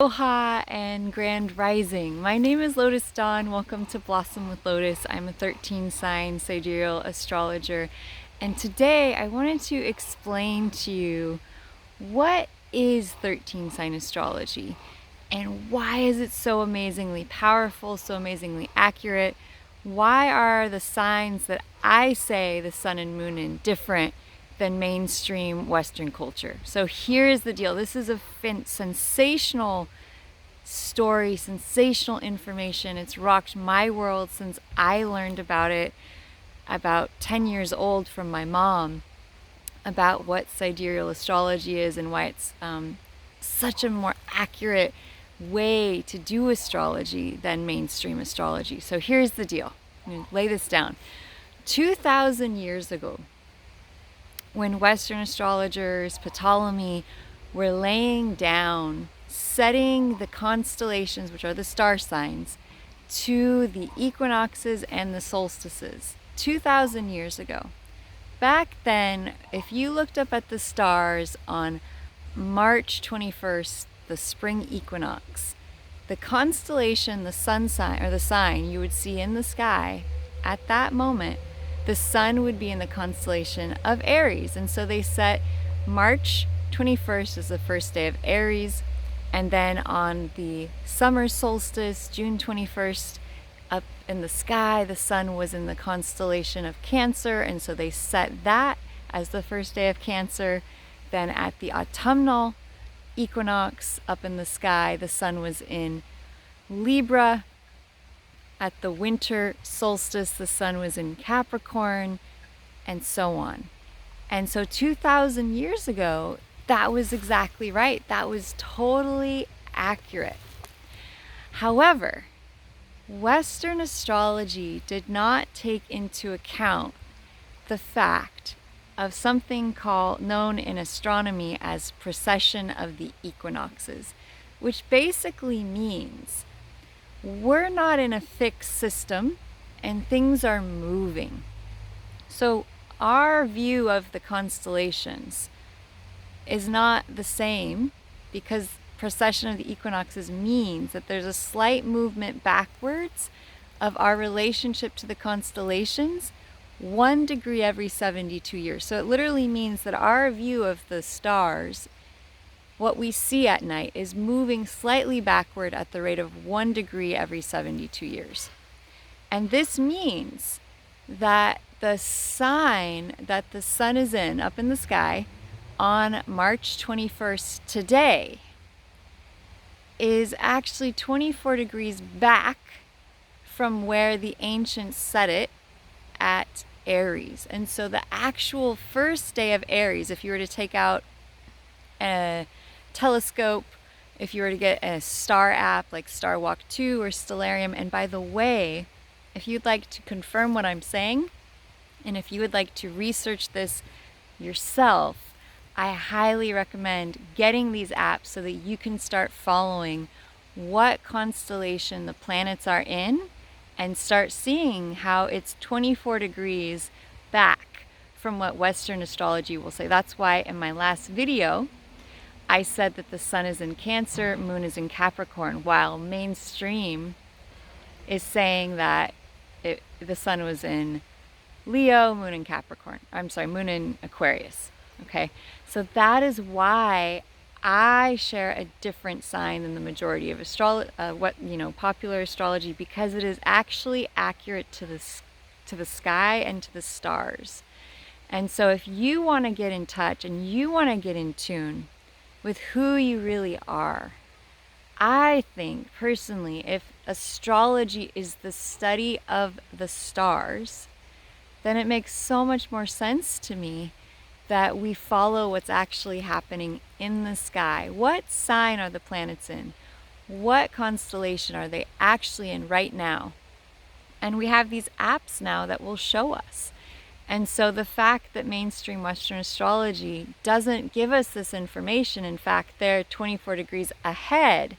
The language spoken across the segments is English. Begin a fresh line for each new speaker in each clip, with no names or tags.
Aloha and Grand Rising. My name is Lotus Dawn. Welcome to Blossom with Lotus. I'm a 13 sign sidereal astrologer, and today I wanted to explain to you what is 13 sign astrology and why is it so amazingly powerful, so amazingly accurate. Why are the signs that I say the sun and moon in different than mainstream Western culture? So here's the deal. This is a sensational story, sensational information. It's rocked my world since I learned about it about 10 years old from my mom, about what sidereal astrology is and why it's such a more accurate way to do astrology than mainstream astrology. So here's the deal. I'm going to lay this down. 2,000 years ago, when Western astrologers, Ptolemy, were laying down, setting the constellations, which are the star signs, to the equinoxes and the solstices, 2,000 years ago. Back then, if you looked up at the stars on March 21st, the spring equinox, the constellation, the sun sign, or the sign you would see in the sky at that moment, the sun would be in the constellation of Aries. And so they set March 21st as the first day of Aries, and then on the summer solstice, June 21st, up in the sky, the sun was in the constellation of Cancer, and so they set that as the first day of Cancer. Then at the autumnal equinox, up in the sky, the sun was in Libra. At the winter solstice, the sun was in Capricorn, and so on. And so 2,000 years ago, that was exactly right. That was totally accurate. However, Western astrology did not take into account the fact of something known in astronomy as precession of the equinoxes, which basically means we're not in a fixed system and things are moving. So our view of the constellations is not the same, because precession of the equinoxes means that there's a slight movement backwards of our relationship to the constellations 1 degree every 72 years. So it literally means that our view of the stars, what we see at night, is moving slightly backward at the rate of 1 degree every 72 years. And this means that the sign that the sun is in up in the sky on March 21st today is actually 24 degrees back from where the ancients set it at Aries. And so the actual first day of Aries, if you were to take out a telescope, if you were to get a star app like Star Walk 2 or Stellarium, and by the way, if you'd like to confirm what I'm saying, and if you would like to research this yourself, I highly recommend getting these apps so that you can start following what constellation the planets are in and start seeing how it's 24 degrees back from what Western astrology will say. That's why in my last video, I said that the sun is in Cancer, moon is in Capricorn, while mainstream is saying that the sun was in Leo, moon in Capricorn. I'm sorry, moon in Aquarius. Okay, so that is why I share a different sign than the majority of popular astrology, because it is actually accurate to the sky and to the stars. And so if you want to get in touch and you want to get in tune with who you really are, I think personally, if astrology is the study of the stars, then it makes so much more sense to me that we follow what's actually happening in the sky. What sign are the planets in? What constellation are they actually in right now? And we have these apps now that will show us. And so the fact that mainstream Western astrology doesn't give us this information, in fact, they're 24 degrees ahead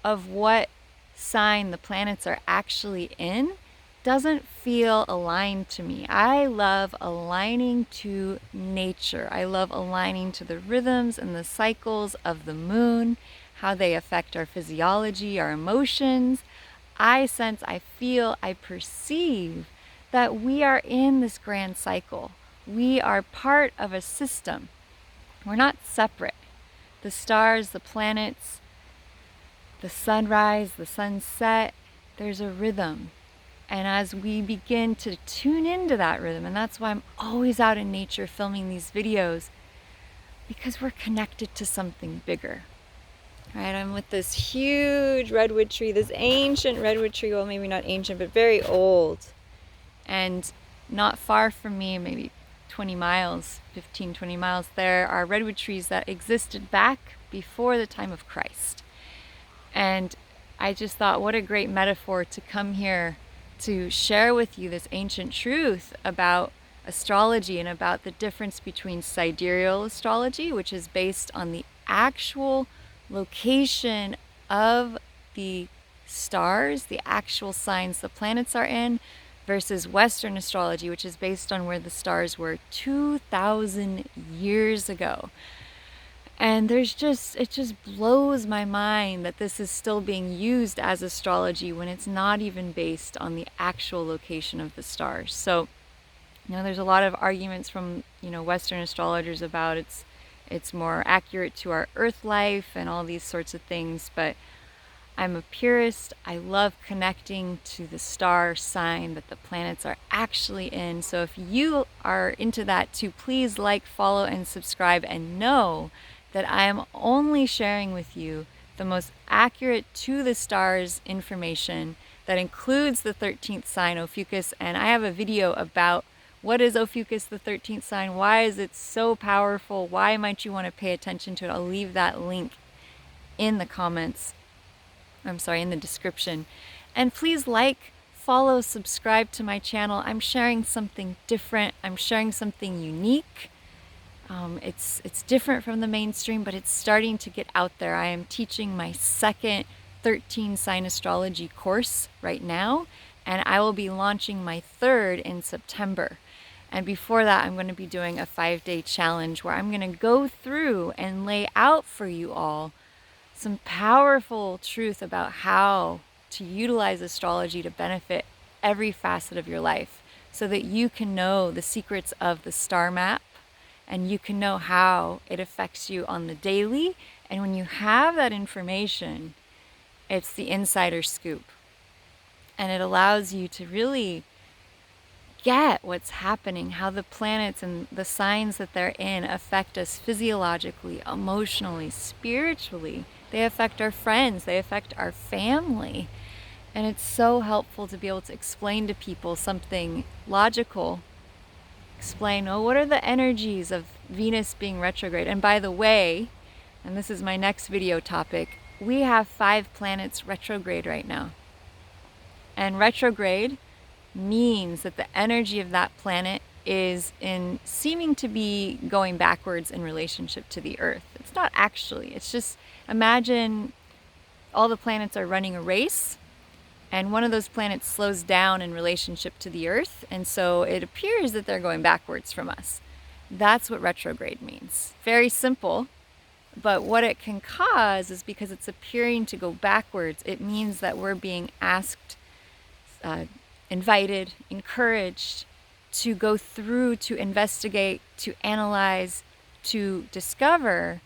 of what sign the planets are actually in, doesn't feel aligned to me. I love aligning to nature. I love aligning to the rhythms and the cycles of the moon, how they affect our physiology, our emotions. I sense, I feel, I perceive that we are in this grand cycle. We are part of a system. We're not separate. The stars, the planets, the sunrise, the sunset, there's a rhythm. And as we begin to tune into that rhythm, and that's why I'm always out in nature filming these videos, because we're connected to something bigger. Right, I'm with this huge redwood tree, this ancient redwood tree, well, maybe not ancient, but very old. And not far from me, maybe 20 miles, 15, 20 miles, there are redwood trees that existed back before the time of Christ. And I just thought, what a great metaphor to come here to share with you this ancient truth about astrology and about the difference between sidereal astrology, which is based on the actual location of the stars, the actual signs the planets are in, versus Western astrology, which is based on where the stars were 2,000 years ago. And it just blows my mind that this is still being used as astrology when it's not even based on the actual location of the stars. So, there's a lot of arguments from, Western astrologers about it's more accurate to our Earth life and all these sorts of things, but I'm a purist. I love connecting to the star sign that the planets are actually in. So if you are into that too, please like, follow, and subscribe, and know that I am only sharing with you the most accurate to the stars information that includes the 13th sign, Ophiuchus. And I have a video about what is Ophiuchus, the 13th sign, why is it so powerful, why might you want to pay attention to it. I'll leave that link in the comments. In the description. And please like, follow, subscribe to my channel. I'm sharing something different. I'm sharing something unique. It's different from the mainstream, but it's starting to get out there. I am teaching my second 13 Sign Astrology course right now, and I will be launching my third in September. And before that, I'm going to be doing a 5-day challenge where I'm going to go through and lay out for you all some powerful truth about how to utilize astrology to benefit every facet of your life so that you can know the secrets of the star map and you can know how it affects you on the daily. And when you have that information, it's the insider scoop. And it allows you to really get what's happening, how the planets and the signs that they're in affect us physiologically, emotionally, spiritually. They affect our friends, they affect our family. And it's so helpful to be able to explain to people something logical. Explain, what are the energies of Venus being retrograde? And by the way, and this is my next video topic, we have 5 planets retrograde right now. And retrograde means that the energy of that planet is seeming to be going backwards in relationship to the Earth. It's not actually. It's just, imagine all the planets are running a race, and one of those planets slows down in relationship to the Earth, and so it appears that they're going backwards from us. That's what retrograde means. Very simple, but what it can cause is because it's appearing to go backwards, it means that we're being asked, invited, encouraged to go through, to investigate, to analyze, to discover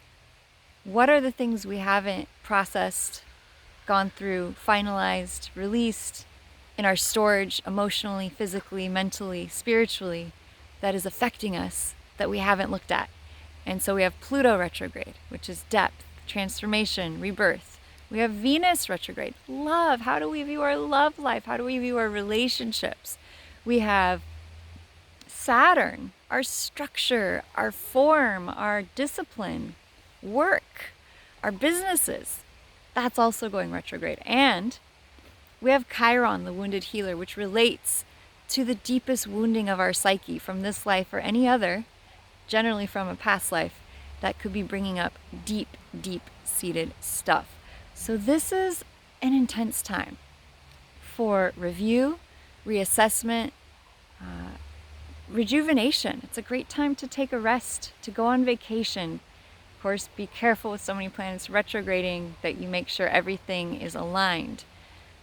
what are the things we haven't processed, gone through, finalized, released in our storage emotionally, physically, mentally, spiritually, that is affecting us that we haven't looked at. And so we have Pluto retrograde, which is depth, transformation, rebirth. We have Venus retrograde, love. How do we view our love life? How do we view our relationships? We have Saturn, our structure, our form, our discipline, work, our businesses. That's also going retrograde. And we have Chiron, the wounded healer, which relates to the deepest wounding of our psyche from this life or any other, generally from a past life, that could be bringing up deep, deep-seated stuff. So this is an intense time for review, reassessment, rejuvenation. It's a great time to take a rest, to go on vacation, course, be careful with so many planets retrograding that you make sure everything is aligned.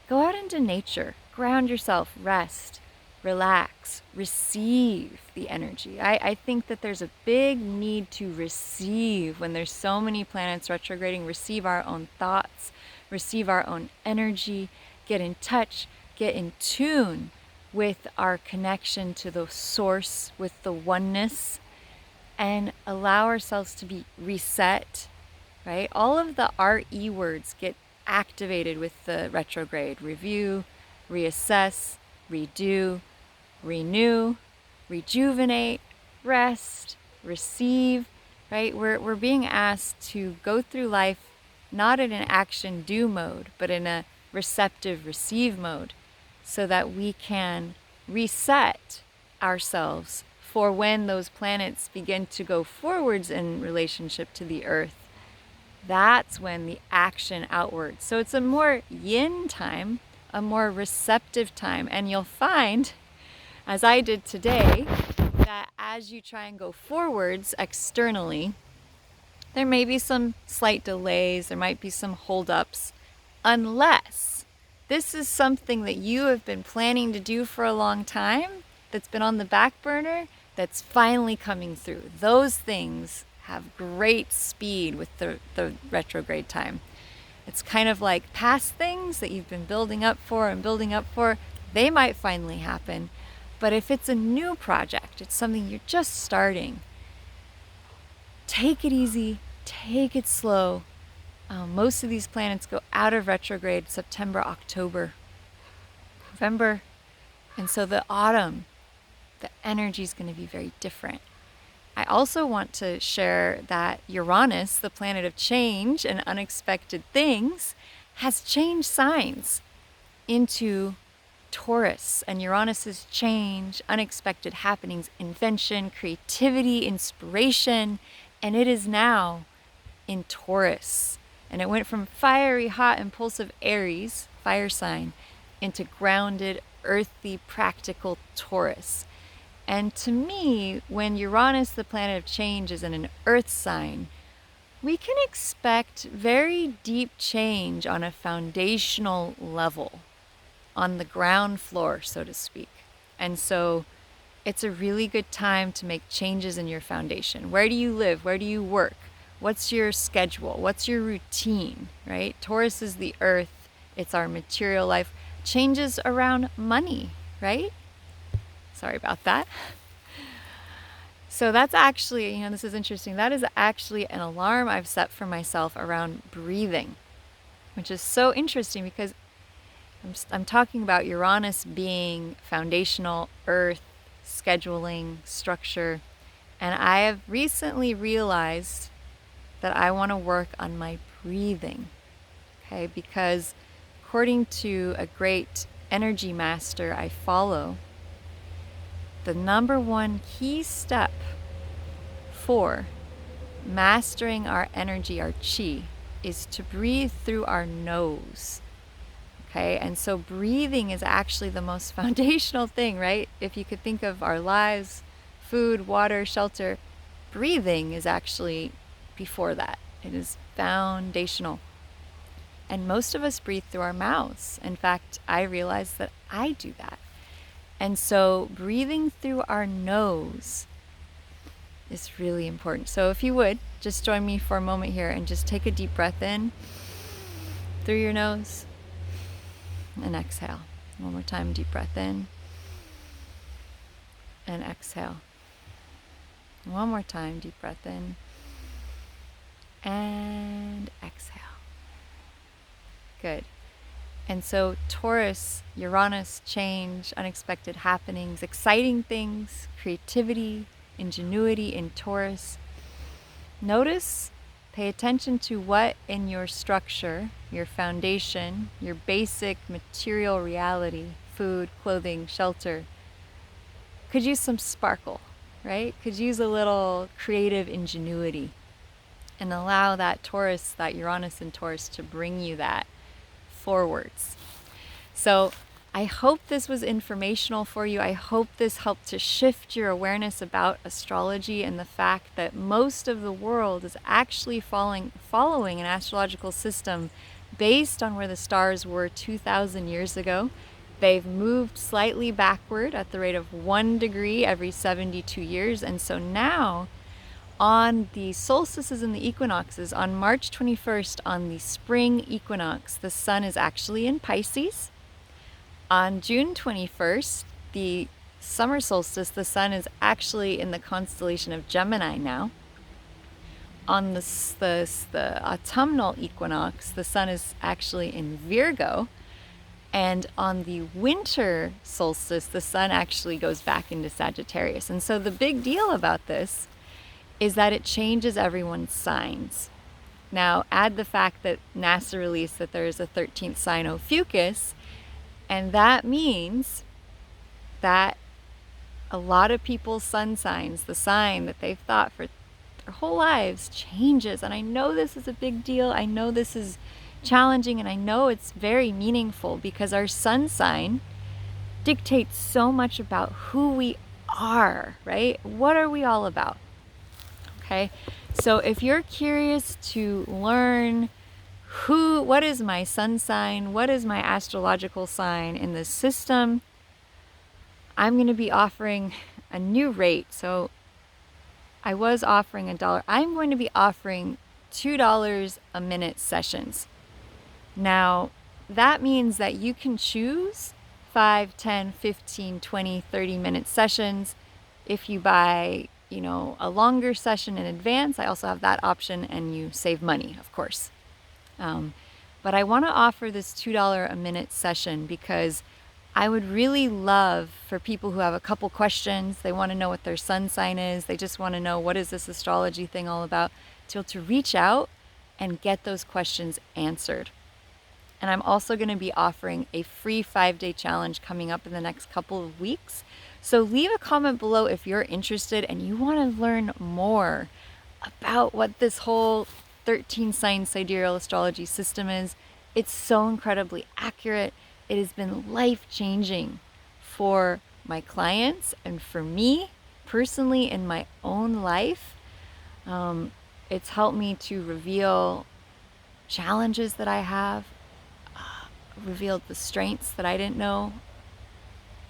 Go out into nature, ground yourself, rest, relax, receive the energy. I think that there's a big need to receive when there's so many planets retrograding. Receive our own thoughts, receive our own energy, get in touch, get in tune with our connection to the source, with the oneness, and allow ourselves to be reset, right? All of the RE words get activated with the retrograde. Review, reassess, redo, renew, rejuvenate, rest, receive, right? We're being asked to go through life not in an action do mode, but in a receptive receive mode, so that we can reset ourselves for when those planets begin to go forwards in relationship to the earth. That's when the action outwards. So it's a more yin time, a more receptive time. And you'll find, as I did today, that as you try and go forwards externally, there may be some slight delays, there might be some holdups, unless this is something that you have been planning to do for a long time, that's been on the back burner, that's finally coming through. Those things have great speed with the retrograde time. It's kind of like past things that you've been building up for, they might finally happen. But if it's a new project, it's something you're just starting, take it easy, take it slow. Most of these planets go out of retrograde September, October, November. And so the autumn, the energy is going to be very different. I also want to share that Uranus, the planet of change and unexpected things, has changed signs into Taurus. And Uranus's change, unexpected happenings, invention, creativity, inspiration, and it is now in Taurus. And it went from fiery, hot, impulsive Aries, fire sign, into grounded, earthy, practical Taurus. And to me, when Uranus, the planet of change, is in an earth sign, we can expect very deep change on a foundational level, on the ground floor, so to speak. And so it's a really good time to make changes in your foundation. Where do you live? Where do you work? What's your schedule? What's your routine, right? Taurus is the earth. It's our material life. Changes around money, right? Sorry about that. So that's actually, this is interesting. That is actually an alarm I've set for myself around breathing, which is so interesting because I'm talking about Uranus being foundational, earth, scheduling, structure. And I have recently realized that I want to work on my breathing, okay? Because according to a great energy master I follow, the number one key step for mastering our energy, our chi, is to breathe through our nose. Okay, and so breathing is actually the most foundational thing, right? If you could think of our lives, food, water, shelter, breathing is actually before that. It is foundational. And most of us breathe through our mouths. In fact, I realized that I do that. And so breathing through our nose is really important. So if you would, just join me for a moment here and just take a deep breath in through your nose and exhale. One more time, deep breath in and exhale. One more time, deep breath in and exhale. Good. And so Taurus, Uranus, change, unexpected happenings, exciting things, creativity, ingenuity in Taurus. Notice, pay attention to what in your structure, your foundation, your basic material reality, food, clothing, shelter, could use some sparkle, right? Could use a little creative ingenuity, and allow that Taurus, that Uranus in Taurus, to bring you that forwards. So I hope this was informational for you. I hope this helped to shift your awareness about astrology and the fact that most of the world is actually following an astrological system based on where the stars were 2,000 years ago. They've moved slightly backward at the rate of 1 degree every 72 years. And so now, on the solstices and the equinoxes, on March 21st, on the spring equinox, the sun is actually in Pisces. On June 21st, the summer solstice, the sun is actually in the constellation of Gemini now. On the autumnal equinox, the sun is actually in Virgo. And on the winter solstice, the sun actually goes back into Sagittarius. And so the big deal about this is that it changes everyone's signs. Now, add the fact that NASA released that there is a 13th sign Ophiuchus, and that means that a lot of people's sun signs, the sign that they've thought for their whole lives, changes. And I know this is a big deal. I know this is challenging, and I know it's very meaningful because our sun sign dictates so much about who we are, right? What are we all about? Okay, so if you're curious to learn what is my sun sign, what is my astrological sign in this system, I'm going to be offering a new rate. So I was offering $1. I'm going to be offering $2 a minute sessions. Now, that means that you can choose 5, 10, 15, 20, 30-minute sessions. If you buy, a longer session in advance, I also have that option, and you save money, of course. But I want to offer this $2 a minute session because I would really love for people who have a couple questions, they want to know what their sun sign is, they just want to know what is this astrology thing all about, to be able to reach out and get those questions answered. And I'm also going to be offering a free 5-day challenge coming up in the next couple of weeks. So leave a comment below if you're interested and you want to learn more about what this whole 13 sign sidereal astrology system is. It's so incredibly accurate. It has been life-changing for my clients and for me personally in my own life. It's helped me to reveal challenges that I have, revealed the strengths that I didn't know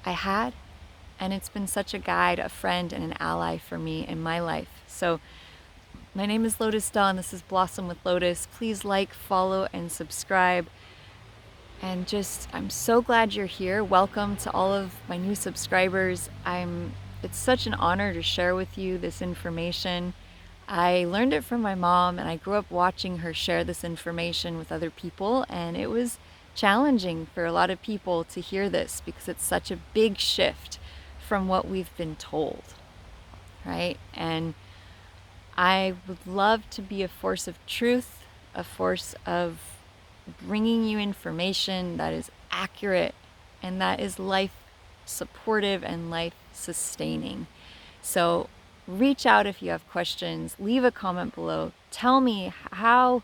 I had. And it's been such a guide, a friend, and an ally for me in my life. So my name is Lotus Dawn. This is Blossom with Lotus. Please like, follow, and subscribe. And I'm so glad you're here. Welcome to all of my new subscribers. It's such an honor to share with you this information. I learned it from my mom, and I grew up watching her share this information with other people, and it was challenging for a lot of people to hear this because it's such a big shift from what we've been told, right? And I would love to be a force of truth, a force of bringing you information that is accurate and that is life supportive and life sustaining. So reach out if you have questions, leave a comment below, tell me how,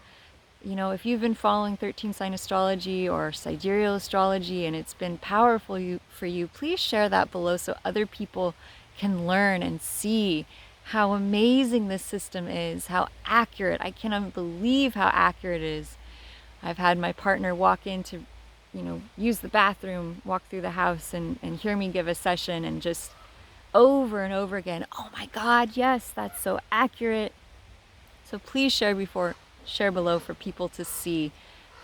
if you've been following 13 sign astrology or sidereal astrology and it's been powerful for you, please share that below so other people can learn and see how amazing this system is, how accurate. I cannot believe how accurate it is. I've had my partner walk in to, use the bathroom, walk through the house and hear me give a session and just over and over again, oh my God, yes, that's so accurate. So please share below for people to see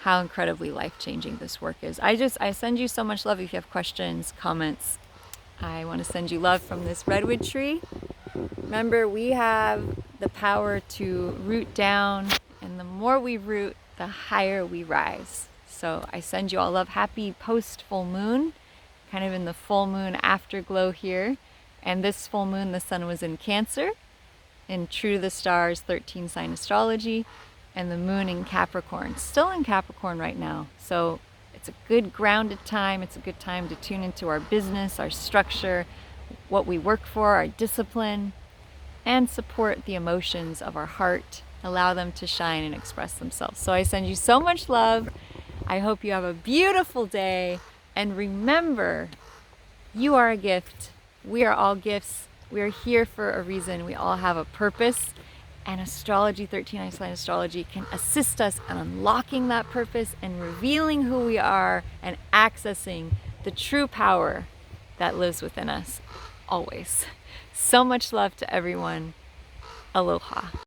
how incredibly life-changing this work is. I send you so much love. If you have questions, comments, I want to send you love from this redwood tree. Remember, we have the power to root down, and the more we root, the higher we rise. So I send you all love. Happy post-full moon, kind of in the full moon afterglow here. And this full moon, the sun was in Cancer, in True to the Stars 13 sign astrology, and the moon in Capricorn, still in Capricorn right now. So it's a good grounded time. It's a good time to tune into our business, our structure, what we work for, our discipline, and support the emotions of our heart. Allow them to shine and express themselves. So I send you so much love. I hope you have a beautiful day. And remember, you are a gift. We are all gifts. We are here for a reason. We all have a purpose. And astrology, 13 Sign Astrology, can assist us in unlocking that purpose and revealing who we are and accessing the true power that lives within us always. So much love to everyone. Aloha.